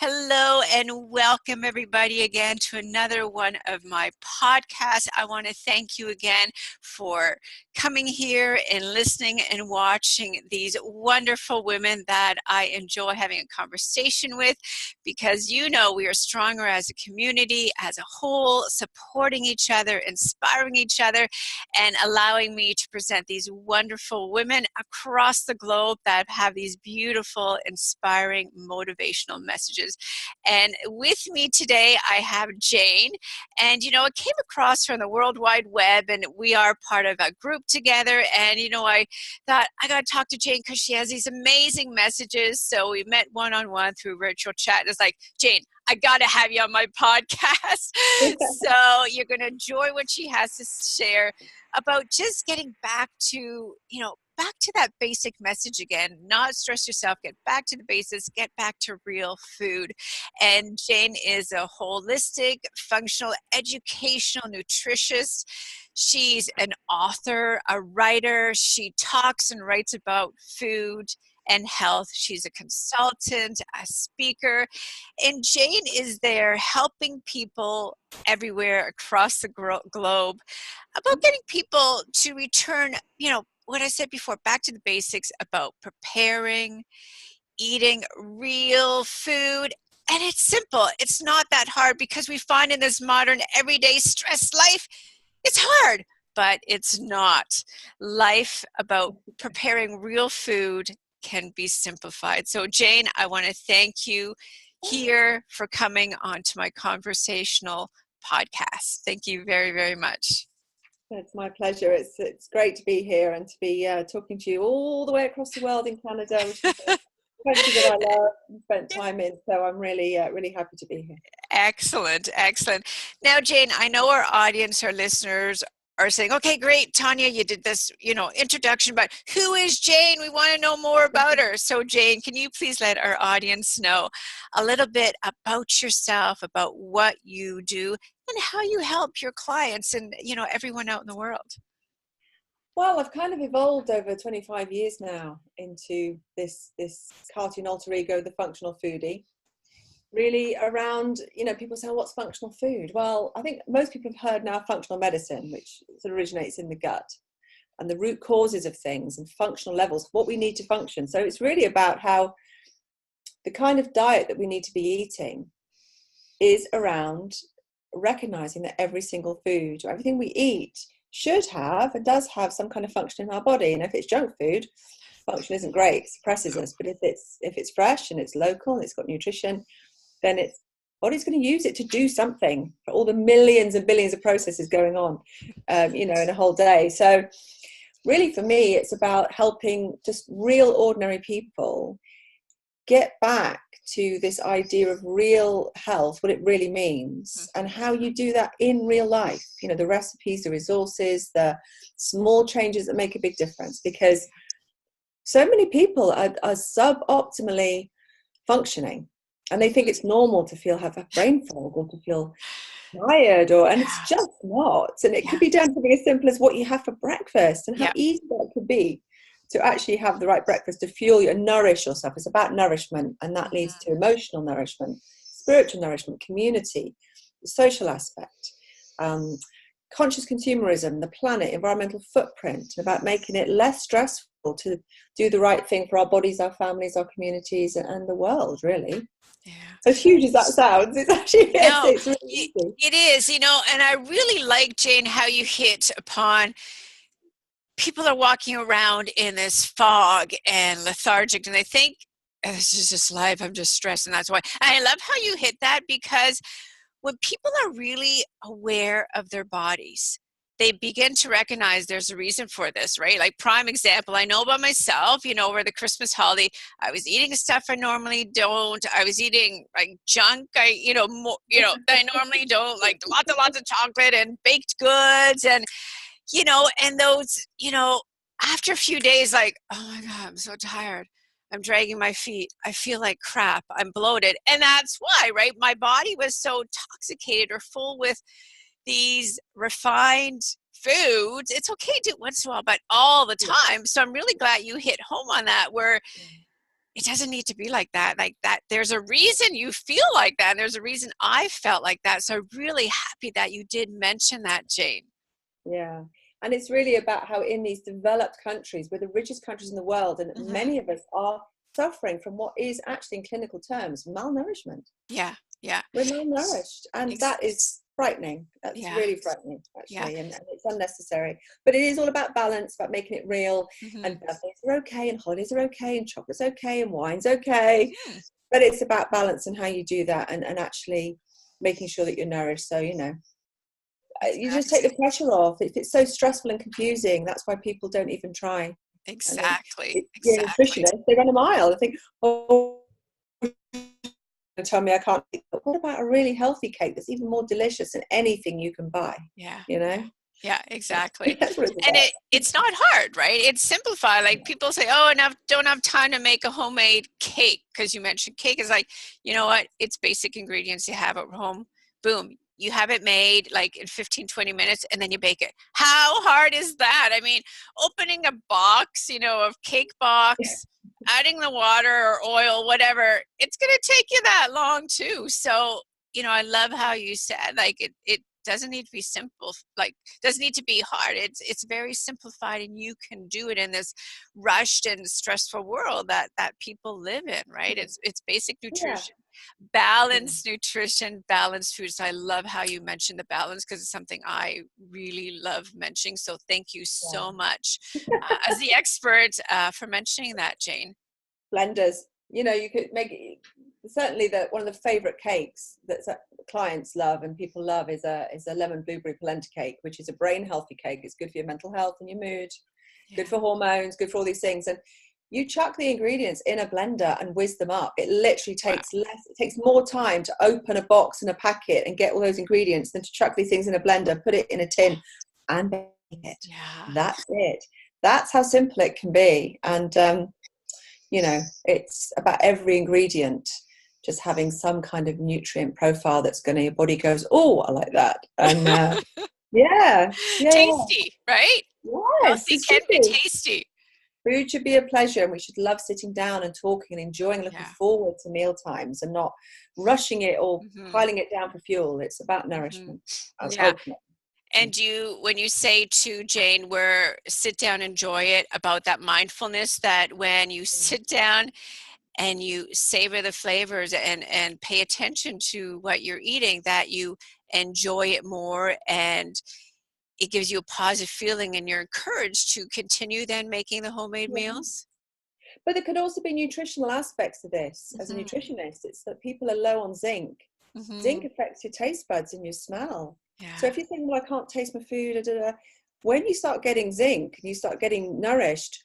Hello and welcome everybody again to another one of my podcasts. I want to thank you again for coming here and listening and watching these wonderful women that I enjoy having a conversation with, because you know we are stronger as a community, as a whole, supporting each other, inspiring each other, and allowing me to present these wonderful women across the globe that have these beautiful, inspiring, motivational messages. And with me today, I have Jane. And, you know, I came across her on the World Wide Web, and we are part of a group together. And, you know, I thought I got to talk to Jane because she has these amazing messages. So we met one-on-one through virtual chat. And it's like, Jane, I got to have you on my podcast. So you're going to enjoy what she has to share about just getting back to, back to that basic message again, not stress yourself, get back to the basics, get back to real food. And Jane is a holistic, functional, educational nutritionist. She's an author, a writer. She talks and writes about food and health. She's a consultant, a speaker, and Jane is there helping people everywhere across the globe about getting people to return, what I said before, back to the basics about preparing, eating real food. And it's simple. It's not that hard, because we find in this modern, everyday stressed life, it's hard, but it's not. Life about preparing real food can be simplified. So Jane, I want to thank you here for coming onto my conversational podcast. Thank you very, very much. It's my pleasure. It's great to be here and to be talking to you all the way across the world in Canada, which is a country that I love and spent time in. So I'm really happy to be here. Excellent, excellent. Now, Jane, I know our audience, our listeners are saying, okay, great, Tanya, you did this, introduction, but who is Jane? We want to know more about her. So Jane, can you please let our audience know a little bit about yourself, about what you do, and how you help your clients and, everyone out in the world? Well, I've kind of evolved over 25 years now into this cartoon alter ego, the Functional Foodie. Really around, people say, what's functional food? Well, I think most people have heard now functional medicine, which sort of originates in the gut, and the root causes of things and functional levels, what we need to function. So it's really about how the kind of diet that we need to be eating is around recognizing that every single food or everything we eat should have and does have some kind of function in our body. And if it's junk food, function isn't great, it suppresses us. But if it's fresh and it's local and it's got nutrition, then its body's going to use it to do something for all the millions and billions of processes going on, in a whole day. So really for me, it's about helping just real ordinary people get back to this idea of real health, what it really means, and how you do that in real life. The recipes, the resources, the small changes that make a big difference, because so many people are suboptimally functioning. And they think it's normal to have a brain fog or to feel tired, and it's just not. And it could be down to something as simple as what you have for breakfast and how easy that could be to actually have the right breakfast to fuel you and nourish yourself. It's about nourishment, and that leads to emotional nourishment, spiritual nourishment, community, the social aspect, conscious consumerism, the planet, environmental footprint, about making it less stressful to do the right thing for our bodies, our families, our communities, and the world, really. Yeah. As huge as that sounds, it's actually it's really easy. It is, and I really like, Jane, how you hit upon people are walking around in this fog and lethargic, and they think, this is just life, I'm just stressed, and that's why. And I love how you hit that, because when people are really aware of their bodies, they begin to recognize there's a reason for this, right? Like, prime example, I know about myself, over the Christmas holiday, I was eating stuff I normally don't. I was eating like junk, that I normally don't, like lots of chocolate and baked goods, and, and those, after a few days, like, oh my God, I'm so tired. I'm dragging my feet. I feel like crap. I'm bloated. And that's why, right? My body was so intoxicated or full with these refined foods. It's okay to do it once in a while, but all the time. So I'm really glad you hit home on that, where it doesn't need to be like that. Like that, there's a reason you feel like that. And there's a reason I felt like that. So I'm really happy that you did mention that, Jane. Yeah. And it's really about how in these developed countries, we're the richest countries in the world, and many of us are suffering from what is actually in clinical terms malnourishment. Yeah, yeah. We're malnourished, and that is frightening. That's really frightening, actually, and it's unnecessary. But it is all about balance, about making it real. And birthdays are okay, and holidays are okay, and chocolate's okay, and wine's okay. But it's about balance and how you do that, and actually making sure that you're nourished. So, you know, you just take the pressure off. If it's so stressful and confusing, that's why people don't even try. Exactly. You're a nutritionist, they run a mile. They think, oh, and tell me I can't eat. But what about a really healthy cake that's even more delicious than anything you can buy? Yeah. You know? Yeah, exactly. That's what it's and about. it's not hard, right? It's simplified. Like people say, oh, and I don't have time to make a homemade cake, because you mentioned cake. Is like, you know what? It's basic ingredients you have at home. Boom. You have it made like in 15, 20 minutes, and then you bake it. How hard is that? I mean, opening a box, you know, of cake box, adding the water or oil, whatever, it's going to take you that long too. So, you know, I love how you said, like, it doesn't need to be simple, like, doesn't need to be hard. It's very simplified, and you can do it in this rushed and stressful world that people live in, right? It's basic nutrition. Balanced nutrition, balanced foods. I love how you mentioned the balance, because it's something I really love mentioning. So thank you so much as the expert for mentioning that, Jane. Blenders, you know, you could make it, certainly one of the favorite cakes that clients love and people love is a lemon blueberry polenta cake, which is a brain healthy cake. It's good for your mental health and your mood, good for hormones, good for all these things. And you chuck the ingredients in a blender and whiz them up. It literally takes it takes more time to open a box and a packet and get all those ingredients than to chuck these things in a blender, put it in a tin and bake it. That's it. That's how simple it can be. And you know, it's about every ingredient just having some kind of nutrient profile that's going to, your body goes, oh, I like that. And tasty, right? Yes, it can be tasty. Food should be a pleasure, and we should love sitting down and talking and enjoying, looking forward to meal times and not rushing it or piling it down for fuel. It's about nourishment. And when you say to Jane, where sit down, enjoy it, about that mindfulness, that when you sit down and you savor the flavors and pay attention to what you're eating, that you enjoy it more, and it gives you a positive feeling, and you're encouraged to continue then making the homemade meals. But there could also be nutritional aspects to this. As a nutritionist, it's that people are low on zinc. Zinc affects your taste buds and your smell. So if you think, well, I can't taste my food, when you start getting zinc and you start getting nourished,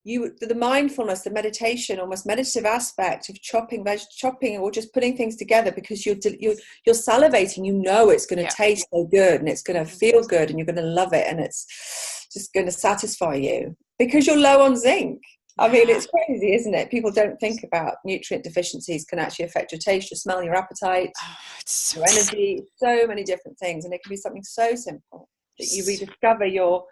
the mindfulness, the meditation, almost meditative aspect of chopping or just putting things together, because you're salivating, you know it's going to taste so good and it's going to feel good and you're going to love it, and it's just going to satisfy you because you're low on zinc. I mean, it's crazy, isn't it? People don't think about nutrient deficiencies can actually affect your taste, your smell, your appetite, your energy, so many different things. And it can be something so simple that you rediscover your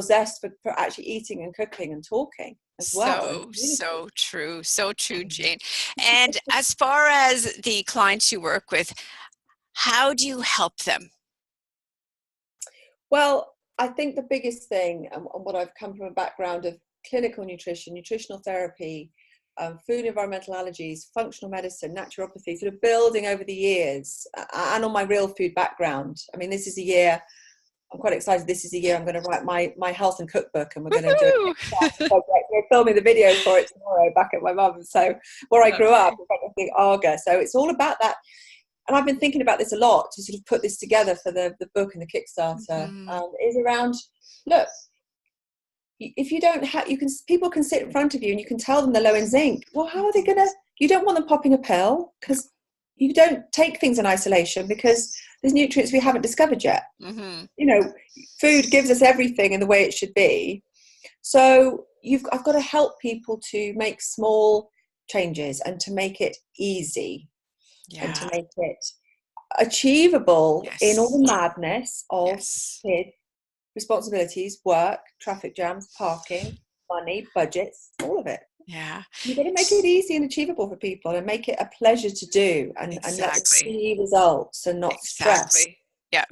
zest for actually eating and cooking and talking as well. So true, Jane. And as far as the clients you work with, how do you help them? Well, I think the biggest thing, and what I've come from a background of clinical nutrition, nutritional therapy, food and environmental allergies, functional medicine, naturopathy, sort of building over the years, and on my real food background. I mean, this is a year, I'm quite excited. This is a year I'm going to write my health and cookbook, and we're going to do it. We're filming the video for it tomorrow back at my mum's, so where I grew up, in Big Arga. So it's all about that. And I've been thinking about this a lot to sort of put this together for the book and the Kickstarter. Is around, look, if you don't have, people can sit in front of you and you can tell them they're low in zinc. Well, how are they going to? You don't want them popping a pill, because you don't take things in isolation, because there's nutrients we haven't discovered yet. You know, food gives us everything in the way it should be. So I've got to help people to make small changes and to make it easy and to make it achievable in all the madness of kids, responsibilities, work, traffic jams, parking, money, budgets, all of it. Yeah. You've got to make it easy and achievable for people and make it a pleasure to do and let them Exactly. see results and not stress. Exactly. Yeah.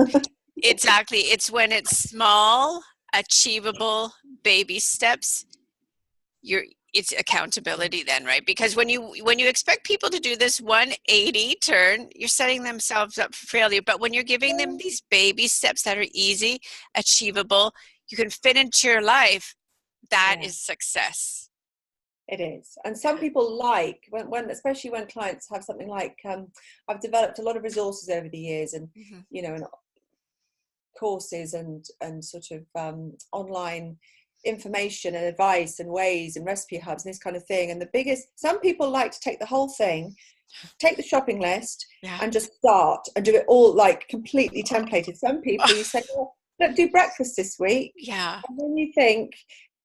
Exactly. It's when it's small, achievable baby steps, it's accountability then, right? Because when you expect people to do this 180 turn, you're setting themselves up for failure. But when you're giving them these baby steps that are easy, achievable, you can fit into your life, that is success. It is. And some people like when especially when clients have something like I've developed a lot of resources over the years and you know, and courses and sort of online information and advice and ways and recipe hubs and this kind of thing. And some people like to take the whole thing, take the shopping list and just start and do it all like completely templated. Some people you say, oh, don't do breakfast this week. Yeah. And then you think,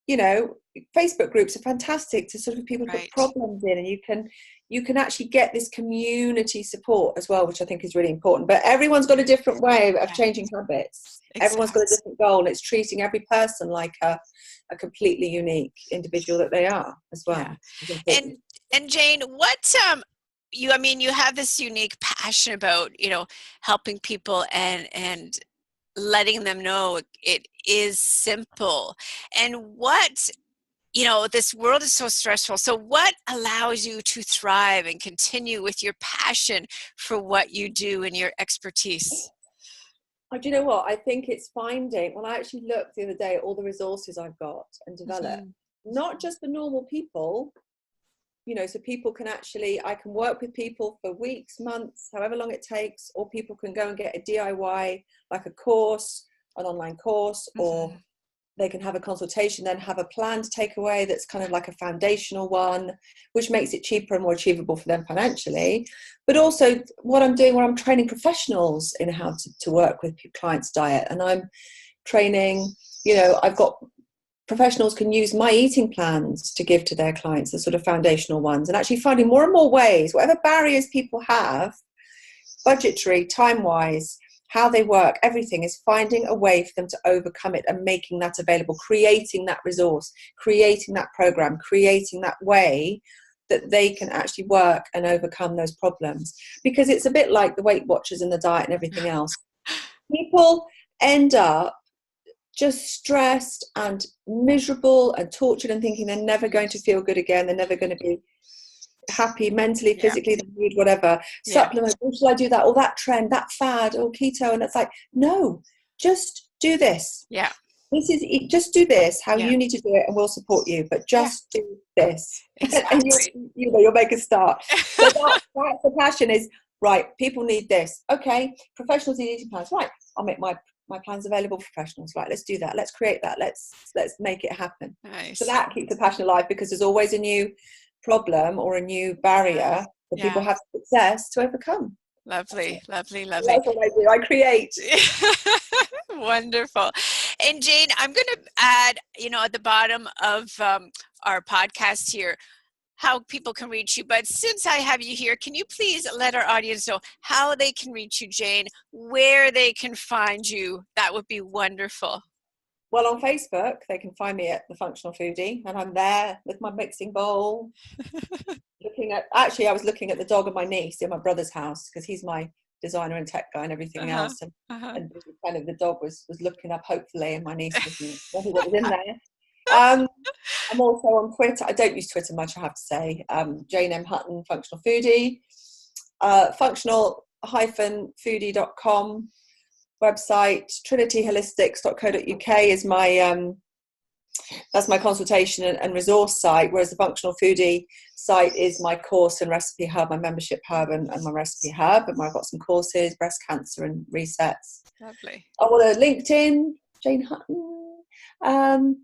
you know, Facebook groups are fantastic to sort of people put problems in, and you can actually get this community support as well, which I think is really important. But everyone's got a different way of changing habits. Exactly. Everyone's got a different goal, and it's treating every person like a completely unique individual that they are as well. Yeah. And Jane, what you have this unique passion about, you know, helping people and letting them know it is simple. And what, you know, this world is so stressful. So what allows you to thrive and continue with your passion for what you do and your expertise? Oh, do you know what? I think it's finding, when I actually looked the other day at all the resources I've got and developed, not just for normal people, you know, so people can actually, I can work with people for weeks, months, however long it takes, or people can go and get a DIY, like a course, an online course, or they can have a consultation, then have a plan to take away that's kind of like a foundational one, which makes it cheaper and more achievable for them financially. But also what I'm doing, where I'm training professionals in how to work with clients' diet. And I'm training, you know, I've got professionals can use my eating plans to give to their clients, the sort of foundational ones, and actually finding more and more ways, whatever barriers people have, budgetary, time-wise, how they work, everything is finding a way for them to overcome it and making that available, creating that resource, creating that program, creating that way that they can actually work and overcome those problems. Because it's a bit like the Weight Watchers and the diet and everything else. People end up just stressed and miserable and tortured and thinking they're never going to feel good again, they're never going to be happy mentally, physically, the mood, whatever. Supplement, oh, shall I do that? Or that trend, that fad, or keto, and it's like, no, just do this. Yeah. This is just do this how you need to do it, and we'll support you. But just do this, and you'll make a start. So that's the passion is right. People need this. Okay, professionals need eating plans. Right, I'll make my plans available for professionals. Right, let's do that. Let's create that. Let's make it happen. Nice. So that keeps the passion alive, because there's always a new problem or a new barrier that people have success to overcome. Lovely, lovely, lovely. That's what I do. I create. Wonderful. And Jane, I'm going to add, you know, at the bottom of our podcast here, how people can reach you. But since I have you here, can you please let our audience know how they can reach you, Jane, where they can find you? That would be wonderful. Well, on Facebook, they can find me at The Functional Foodie, and I'm there with my mixing bowl. Actually, I was looking at the dog of my niece in my brother's house, because he's my designer and tech guy and everything else. And kind of the dog was looking up, hopefully, and my niece was what was in there. I'm also on Twitter. I don't use Twitter much, I have to say. Jane M. Hutton, Functional Foodie. Functional-foodie.com. website. trinityholistics.co.uk is my that's my consultation and resource site, whereas the Functional Foodie site is my course and recipe hub, my membership hub and my recipe hub, and I've got some courses, breast cancer and resets. Lovely. I want a LinkedIn, Jane Hutton. And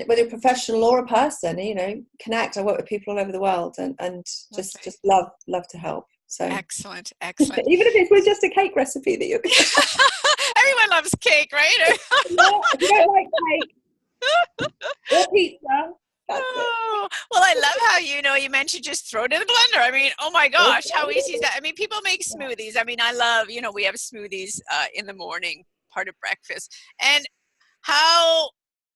whether you're a professional or a person, you know, connect. I work with people all over the world, and just love to help. So excellent. Even if it's with just a cake recipe that you're everyone loves cake, right? If you don't like cake or pizza, that's it. Well, I love how, you know, you mentioned just throw it in the blender. I mean, oh my gosh, how easy is that? I mean, people make smoothies. I mean, I love, you know, we have smoothies in the morning, part of breakfast. And how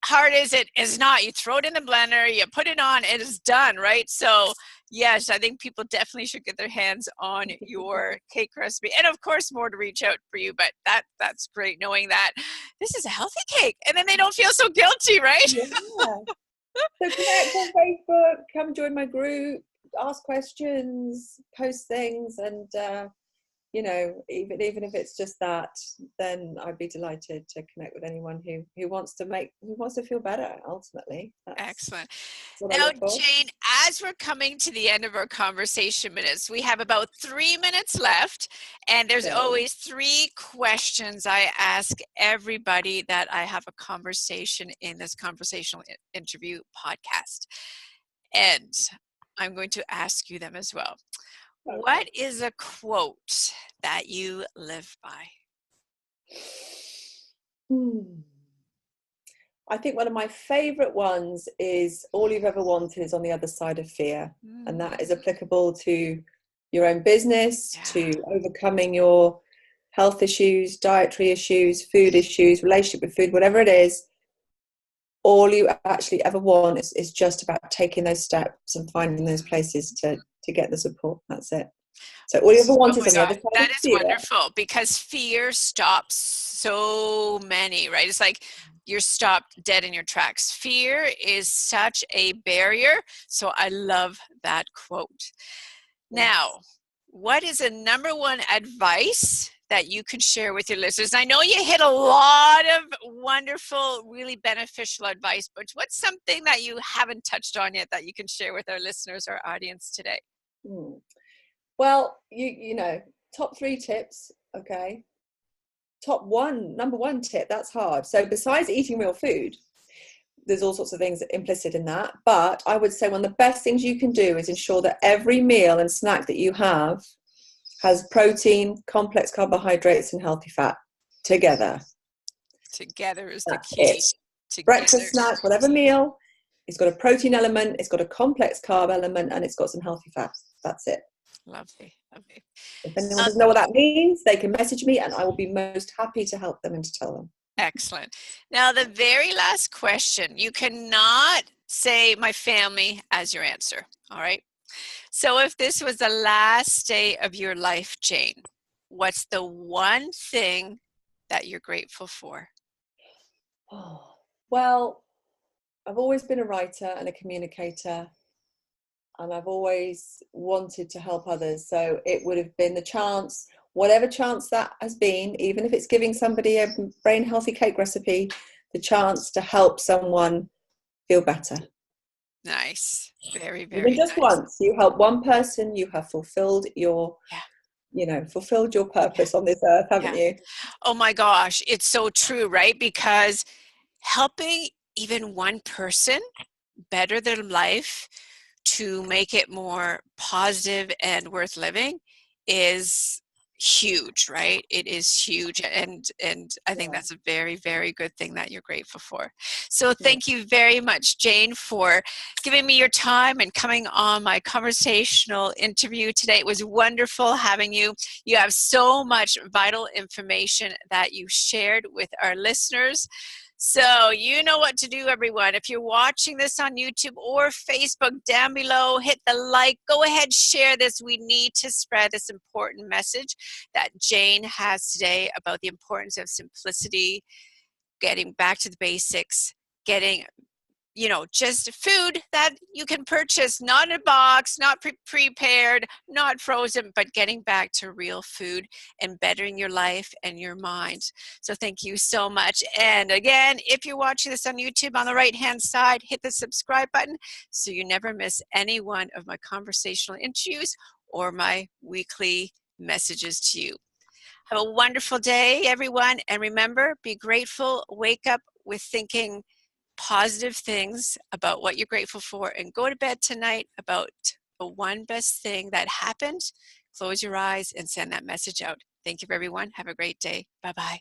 hard is it is not. You throw it in the blender, you put it on, it is done, right? So yes, I think people definitely should get their hands on your cake recipe. And of course, more to reach out for you, but that's great knowing that this is a healthy cake. And then they don't feel so guilty, right? Yeah. So connect on Facebook, come join my group, ask questions, post things, and you know, even if it's just that, then I'd be delighted to connect with anyone who wants to feel better. Ultimately, Excellent. what I Now, look for. Jane, as we're coming to the end of our conversation minutes, we have about 3 minutes left, and there's always 3 questions I ask everybody that I have a conversation in this conversational interview podcast. And I'm going to ask you them as well. Okay. What is a quote that you live by? I think one of my favorite ones is all you've ever wanted is on the other side of fear. And that is applicable to your own business, to overcoming your health issues, dietary issues, food issues, relationship with food, whatever it is. All you actually ever want is just about taking those steps and finding those places to get the support. That's it. So all you ever want is on the other side that of is fear. wonderful, because fear stops so many, right? It's like you're stopped dead in your tracks. Fear is such a barrier. So I love that quote. Yes. Now, what is the number one advice that you can share with your listeners? I know you hit a lot of wonderful, really beneficial advice, but what's something that you haven't touched on yet that you can share with our listeners, our audience today? Well, you know, top 3 tips, okay. Number one tip, that's hard. So besides eating real food, there's all sorts of things implicit in that. But I would say one of the best things you can do is ensure that every meal and snack that you have has protein, complex carbohydrates, and healthy fat together. Together is the key. Breakfast, snack, whatever meal, it's got a protein element, it's got a complex carb element, and it's got some healthy fats. That's it. Lovely, lovely. If anyone doesn't know what that means, they can message me and I will be most happy to help them and to tell them. Excellent. Now, the very last question, you cannot say my family as your answer, all right? So if this was the last day of your life, Jane, what's the one thing that you're grateful for? Oh, well, I've always been a writer and a communicator, and I've always wanted to help others. So it would have been the chance, whatever chance that has been, even if it's giving somebody a brain healthy cake recipe, the chance to help someone feel better. Nice. Very, very even just nice. Once you help one person, you have fulfilled your fulfilled your purpose on this earth, haven't you? Oh my gosh, it's so true, right? Because helping even one person better their life to make it more positive and worth living is huge, right? It is huge, and I think that's a very, very good thing that you're grateful for. So thank you very much, Jane, for giving me your time and coming on my conversational interview today. It was wonderful having you. You have so much vital information that you shared with our listeners. So you know what to do, everyone. If you're watching this on YouTube or Facebook, down below, hit the like. Go ahead, share this. We need to spread this important message that Jane has today about the importance of simplicity, getting back to the basics, getting just food that you can purchase, not in a box, not prepared, not frozen, but getting back to real food and bettering your life and your mind. So thank you so much. And again, if you're watching this on YouTube, on the right-hand side, hit the subscribe button so you never miss any one of my conversational interviews or my weekly messages to you. Have a wonderful day, everyone. And remember, be grateful, wake up with thinking positive things about what you're grateful for, and go to bed tonight about the one best thing that happened. Close your eyes and send that message out. Thank you, everyone. Have a great day. Bye-bye.